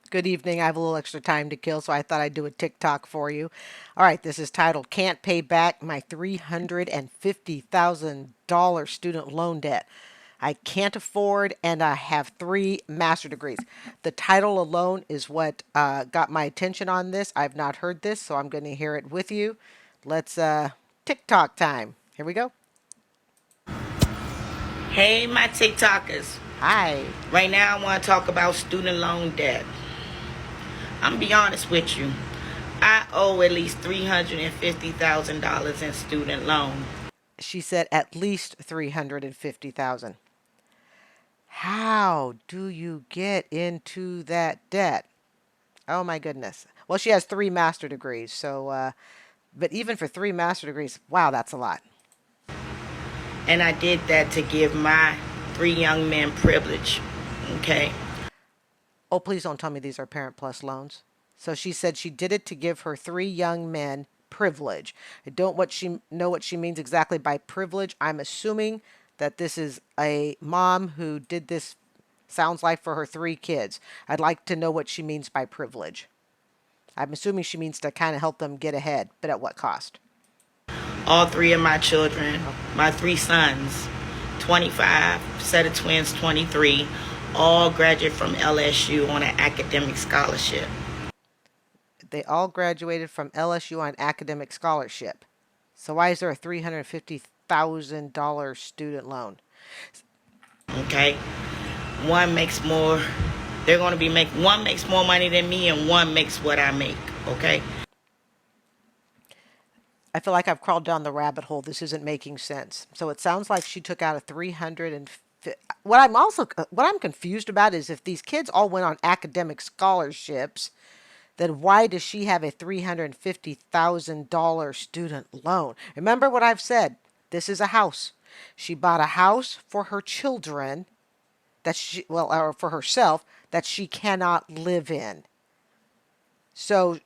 Good evening. I have a little extra time to kill, so I thought I'd do a TikTok for you. All right, this is titled Can't Pay Back My $350,000 Student Loan Debt. I can't afford, and I have three master degrees. The title alone is what got my attention on this. I've not heard this, so I'm going to hear it with you. Let's TikTok time. Here we go. Hey, my TikTokers. Hi. Right now, I want to talk about student loan debt. I'm going to be honest with you. I owe at least $350,000 in student loan. She said at least 350,000. How do you get into that debt? Oh my goodness. Well, she has three master degrees, so but even for three master degrees, wow, that's a lot. And I did that to give my three young men privilege. Okay? Oh, please don't tell me these are Parent Plus loans. So she said she did it to give her three young men privilege. I don't know what she means exactly by privilege. I'm assuming that this is a mom who did this, sounds like, for her three kids. I'd like to know what she means by privilege. I'm assuming she means to kind of help them get ahead, but at what cost? All three of my children, Oh, my three sons, 25, set of twins, 23, all graduate from LSU on an academic scholarship. they all graduated from LSU on academic scholarship. So why is there a $350,000 student loan? Okay? One makes more, they're going to be make one makes more money than me and one makes what I make. Okay? I feel like I've crawled down the rabbit hole. This isn't making sense. So it sounds like she took out a 300 and what I'm confused about is if these kids all went on academic scholarships, then why does she have a $350,000 student loan? Remember what I've said. This is a house. She bought a house for her children or for herself that she cannot live in. So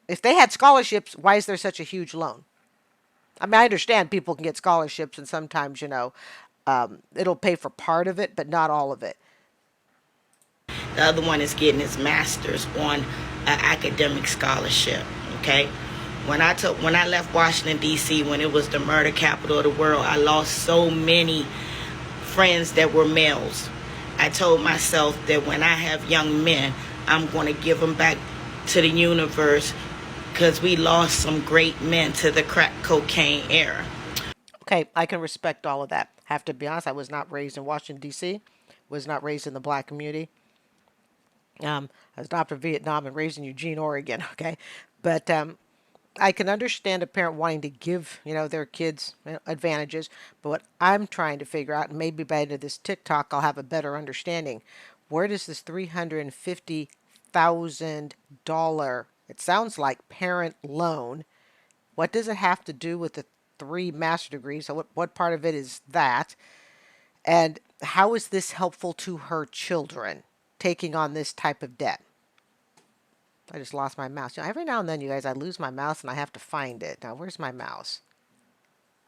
if they had scholarships, why is there such a huge loan? I mean, I understand people can get scholarships, and sometimes, it'll pay for part of it, but not all of it. The other one is getting his master's on an academic scholarship. Okay? When I left Washington D.C. when it was the murder capital of the world, I lost so many friends that were males. I told myself that when I have young men, I'm going to give them back to the universe because we lost some great men to the crack cocaine era. Okay, I can respect all of that. Have to be honest, I was not raised in Washington, D.C., was not raised in the black community. I was adopted in Vietnam and raised in Eugene, Oregon, okay? But I can understand a parent wanting to give, their kids advantages. But what I'm trying to figure out, and maybe by the end of this TikTok, I'll have a better understanding. Where does this $350,000, it sounds like parent loan, what does it have to do with the three master degrees? So what part of it is that? And how is this helpful to her children taking on this type of debt? I just lost my mouse. Every now and then, you guys, I lose my mouse and I have to find it. Now, where's my mouse?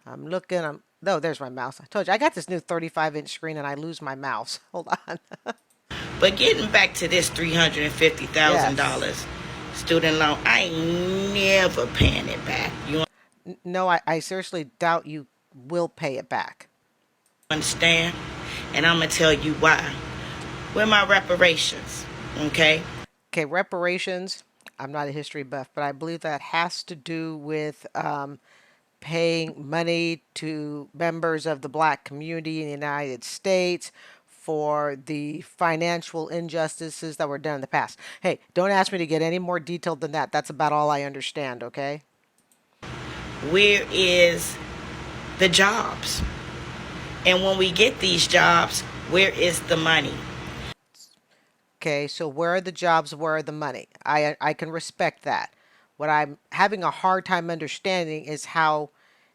I'm looking. Oh, there's my mouse. I told you, I got this new 35-inch screen and I lose my mouse. Hold on. But getting back to this Yes. $350,000 student loan, I ain't never paying it back. You No, I seriously doubt you will pay it back. understand? And I'm going to tell you why. Where my reparations? Okay? Okay, reparations. I'm not a history buff, but I believe that has to do with paying money to members of the black community in the United States for the financial injustices that were done in the past. Hey, don't ask me to get any more detailed than that. That's about all I understand, okay? Where is the jobs? And when we get these jobs, where is the money? Okay, so where are the jobs? Where are the money? I can respect that. What I'm having a hard time understanding is how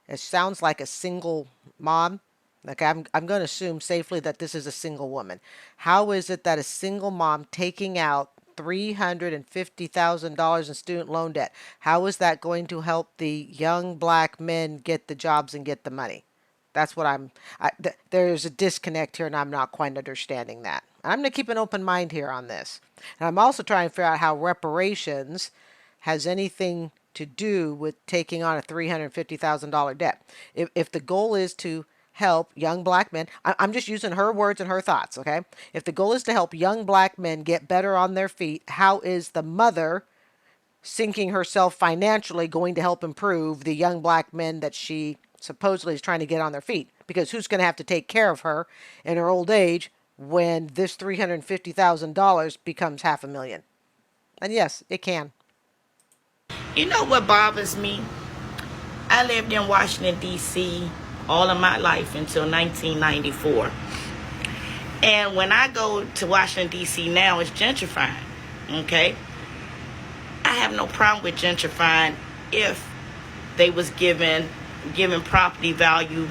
it sounds like a single mom. Okay, I'm going to assume safely that this is a single woman. How is it that a single mom taking out $350,000 in student loan debt? How is that going to help the young black men get the jobs and get the money? That's what there's a disconnect here, and I'm not quite understanding that. I'm going to keep an open mind here on this. And I'm also trying to figure out how reparations has anything to do with taking on a $350,000 debt. If the goal is to help young black men, I'm just using her words and her thoughts, okay? If the goal is to help young black men get better on their feet, how is the mother sinking herself financially going to help improve the young black men that she supposedly is trying to get on their feet? Because who's going to have to take care of her in her old age when this $350,000 becomes half a million? And yes, it can. You know what bothers me? I lived in Washington, D.C. all of my life until 1994. And when I go to Washington, D.C. now, it's gentrifying. Okay? I have no problem with gentrifying if they was giving property value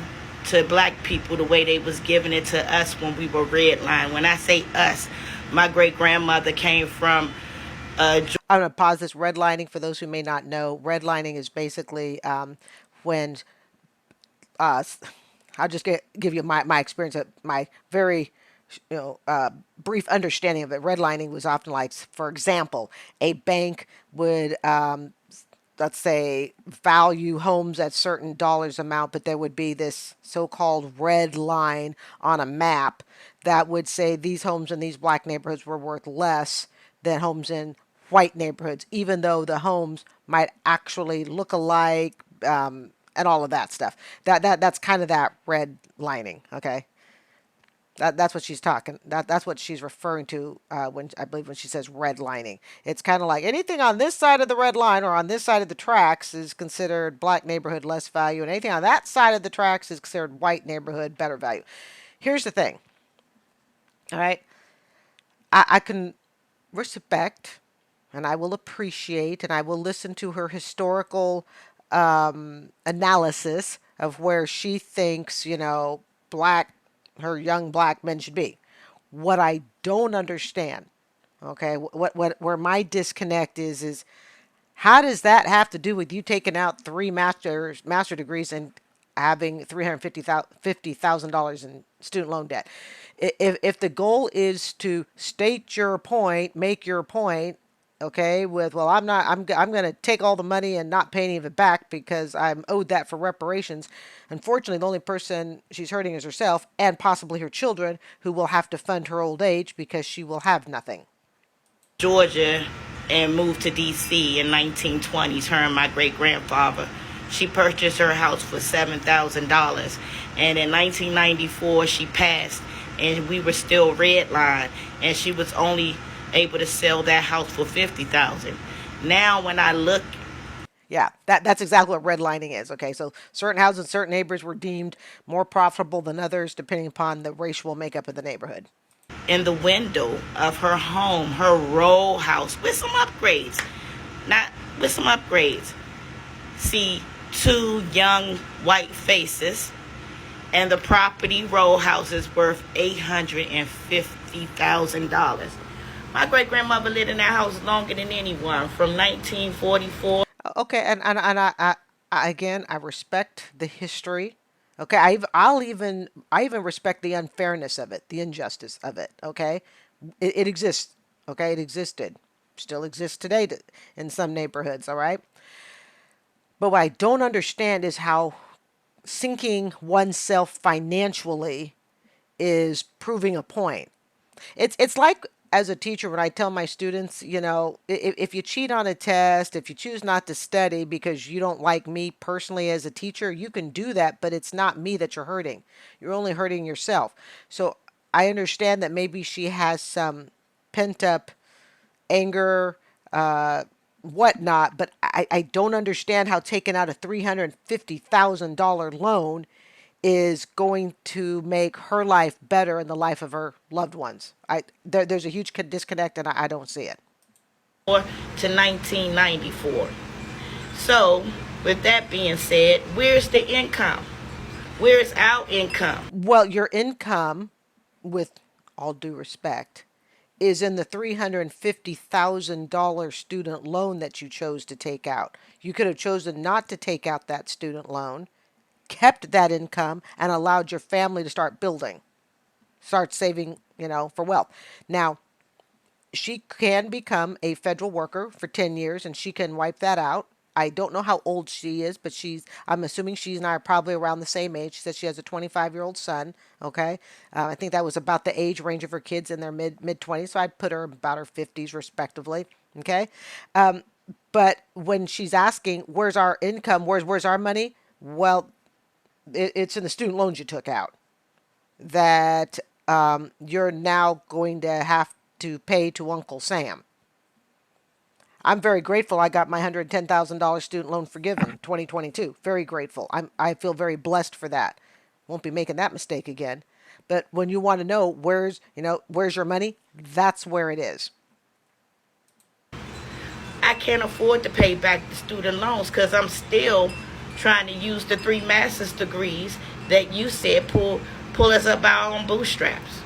to black people the way they was giving it to us when we were redlined. When I say us, my great grandmother came from I'm going to pause this. Redlining, for those who may not know, redlining is basically when uh, I'll just give you my experience, my very brief understanding of it. Redlining was often like, for example, a bank would let's say value homes at certain dollars amount, but there would be this so-called red line on a map that would say these homes in these black neighborhoods were worth less than homes in white neighborhoods, even though the homes might actually look alike, and all of that stuff. That's kind of that red lining. Okay. That's what she's talking. That's what she's referring to when I believe when she says redlining. It's kind of like anything on this side of the red line or on this side of the tracks is considered black neighborhood less value, and anything on that side of the tracks is considered white neighborhood better value. Here's the thing. All right, I can respect and I will appreciate and I will listen to her historical analysis of where she thinks, black, her young black men should be. What I don't understand, okay, where my disconnect is how does that have to do with you taking out three master degrees and having $350,000 in student loan debt? If the goal is to state your point, make your point, okay, with well, I'm going to take all the money and not pay any of it back because I'm owed that for reparations. Unfortunately, the only person she's hurting is herself and possibly her children, who will have to fund her old age because she will have nothing. Georgia and moved to D.C. in 1920s, her and my great-grandfather. She purchased her house for $7,000. And in 1994, she passed, and we were still redlined, and she was only able to sell that house for $50,000. Now, when I look Yeah, that's exactly what redlining is. Okay, so certain houses, certain neighbors were deemed more profitable than others, depending upon the racial makeup of the neighborhood. in the window of her home, her row house, with some upgrades, not with some upgrades, see two young white faces, and the property row house is worth $850,000. My great grandmother lived in that house longer than anyone, from 1944. Okay, again, I respect the history. Okay, I even respect the unfairness of it, the injustice of it. Okay, it exists. Okay, it existed, still exists today in some neighborhoods. All right, but what I don't understand is how sinking oneself financially is proving a point. It's like as a teacher when I tell my students, if you cheat on a test, if you choose not to study because you don't like me personally as a teacher, you can do that, but it's not me that you're hurting. You're only hurting yourself. So I understand that maybe she has some pent up anger, whatnot, but I don't understand how taking out a $350,000 loan is going to make her life better and the life of her loved ones. There's a huge disconnect, and I don't see it. To 1994. So, with that being said, where's the income? Where's our income? Well, your income, with all due respect, is in the $350,000 student loan that you chose to take out. You could have chosen not to take out that student loan kept that income and allowed your family to start building, start saving, for wealth. Now, she can become a federal worker for 10 years and she can wipe that out. I don't know how old she is, but I'm assuming she and I are probably around the same age. She says she has a 25-year-old son. Okay. I think that was about the age range of her kids in their mid 20s. So I'd put her about her 50s respectively. Okay. But when she's asking, where's our income? Where's our money? Well, it's in the student loans you took out that you're now going to have to pay to Uncle Sam. I'm very grateful I got my $110,000 student loan forgiven 2022. Very grateful. I feel very blessed for that. Won't be making that mistake again. But when you want to know where's your money, that's where it is. I can't afford to pay back the student loans because I'm still trying to use the three master's degrees that you said pull us up our own bootstraps.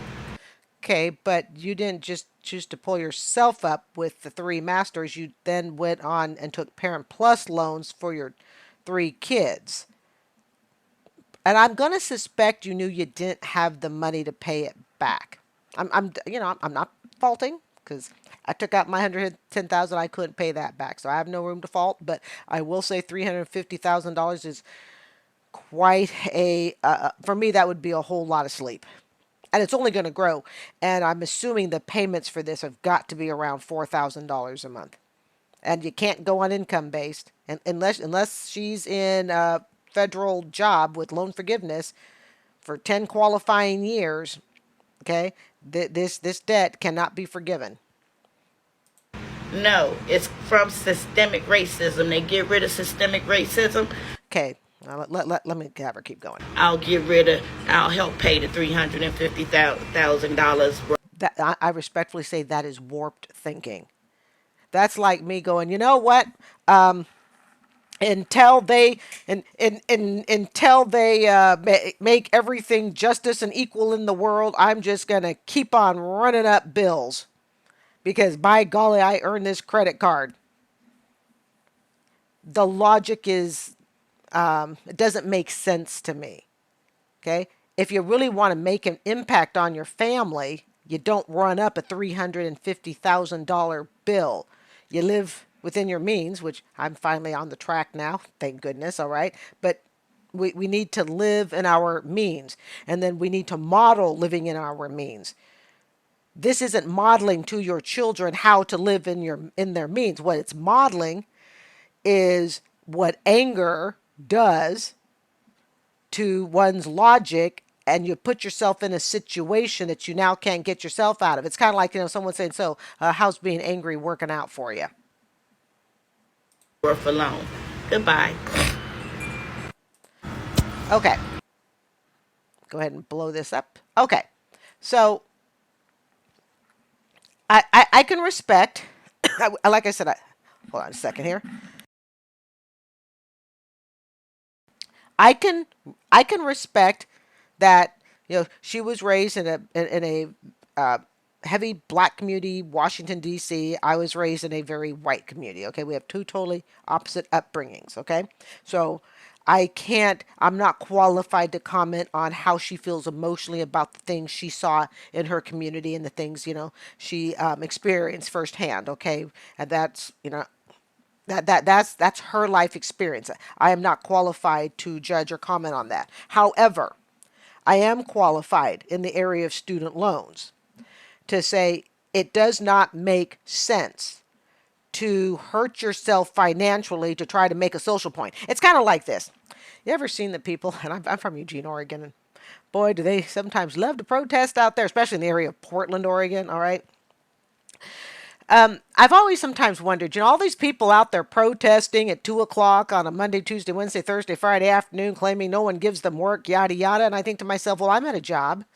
Okay, but you didn't just choose to pull yourself up with the three masters. You then went on and took Parent Plus loans for your three kids. And I'm going to suspect you knew you didn't have the money to pay it back. I'm not faulting because I took out my 110,000. I couldn't pay that back, so I have no room to fault. But I will say $350,000 is quite for me. That would be a whole lot of sleep, and it's only going to grow. And I'm assuming the payments for this have got to be around $4,000 a month, and you can't go on income based, and unless she's in a federal job with loan forgiveness for 10 qualifying years. Okay, this debt cannot be forgiven. No, it's from systemic racism. They get rid of systemic racism. Okay, let me have her keep going. I'll help pay the $350,000. That I respectfully say that is warped thinking. That's like me going, you know what? Until they until they make everything justice and equal in the world, I'm just gonna keep on running up bills because by golly, I earned this credit card. The logic is it doesn't make sense to me. Okay, if you really want to make an impact on your family, you don't run up a $350,000 bill. You live within your means, which I'm finally on the track now, thank goodness, all right? But we need to live in our means, and then we need to model living in our means. This isn't modeling to your children how to live in their means. What it's modeling is what anger does to one's logic, and you put yourself in a situation that you now can't get yourself out of. It's kind of like, someone saying, so how's being angry working out for you? Worth alone. Goodbye. Okay. Go ahead and blow this up. Okay. So I can respect, like I said, hold on a second here. I can I can respect that she was raised in a heavy black community, Washington D.C. I was raised in a very white community. Okay, we have two totally opposite upbringings. Okay, so I'm not qualified to comment on how she feels emotionally about the things she saw in her community and the things she experienced firsthand. Okay, and that's her life experience. I am not qualified to judge or comment on that. However, I am qualified in the area of student loans to say it does not make sense to hurt yourself financially to try to make a social point. It's kind of like this. You ever seen the people, and I'm from Eugene, Oregon, and boy, do they sometimes love to protest out there, especially in the area of Portland, Oregon, all right? I've always sometimes wondered, all these people out there protesting at 2 o'clock on a Monday, Tuesday, Wednesday, Thursday, Friday afternoon, claiming no one gives them work, yada, yada. And I think to myself, well, I'm at a job.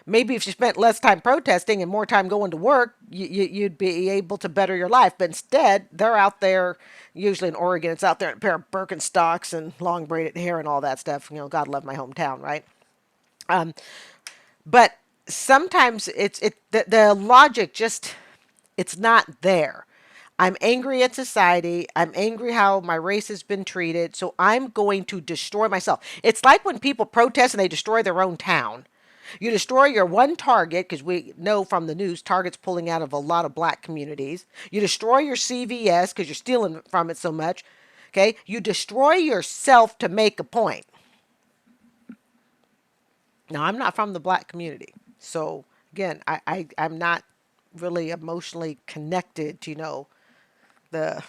Maybe if you spent less time protesting and more time going to work, you'd be able to better your life. But instead, they're out there, usually in Oregon, it's out there in a pair of Birkenstocks and long braided hair and all that stuff. God love my hometown, right? But sometimes the logic just, it's not there. I'm angry at society. I'm angry how my race has been treated. So I'm going to destroy myself. It's like when people protest and they destroy their own town. You destroy your one Target, because we know from the news Target's pulling out of a lot of black communities. You destroy your CVS because you're stealing from it so much. Okay? You destroy yourself to make a point. Now, I'm not from the black community. So, again, I'm not really emotionally connected to, the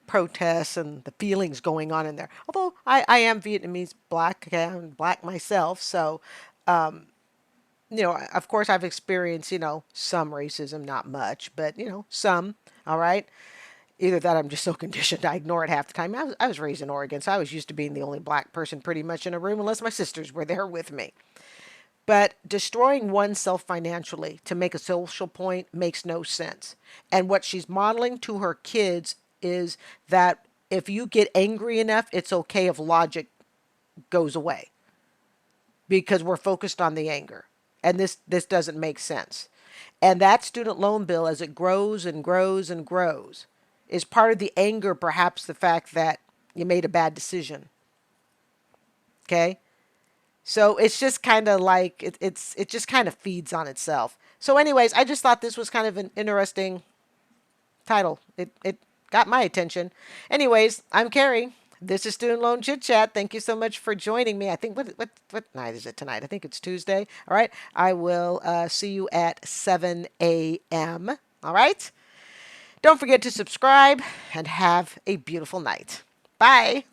protests and the feelings going on in there. Although I am Vietnamese black, okay, I'm black myself. So, of course, I've experienced, some racism, not much, but, some. All right. Either that, I'm just so conditioned I ignore it half the time. I was raised in Oregon, so I was used to being the only black person pretty much in a room, unless my sisters were there with me. But destroying oneself financially to make a social point makes no sense. And what she's modeling to her kids is that if you get angry enough, it's okay if logic goes away because we're focused on the anger. And this doesn't make sense. And that student loan bill, as it grows and grows and grows, is part of the anger, perhaps the fact that you made a bad decision. Okay? So it's just kind of like it just kind of feeds on itself. So, anyways, I just thought this was kind of an interesting title. It got my attention. Anyways, I'm Carrie. This is Student Loan Chit Chat. Thank you so much for joining me. I think what night is it tonight? I think it's Tuesday. All right. I will see you at 7 a.m. All right. Don't forget to subscribe and have a beautiful night. Bye.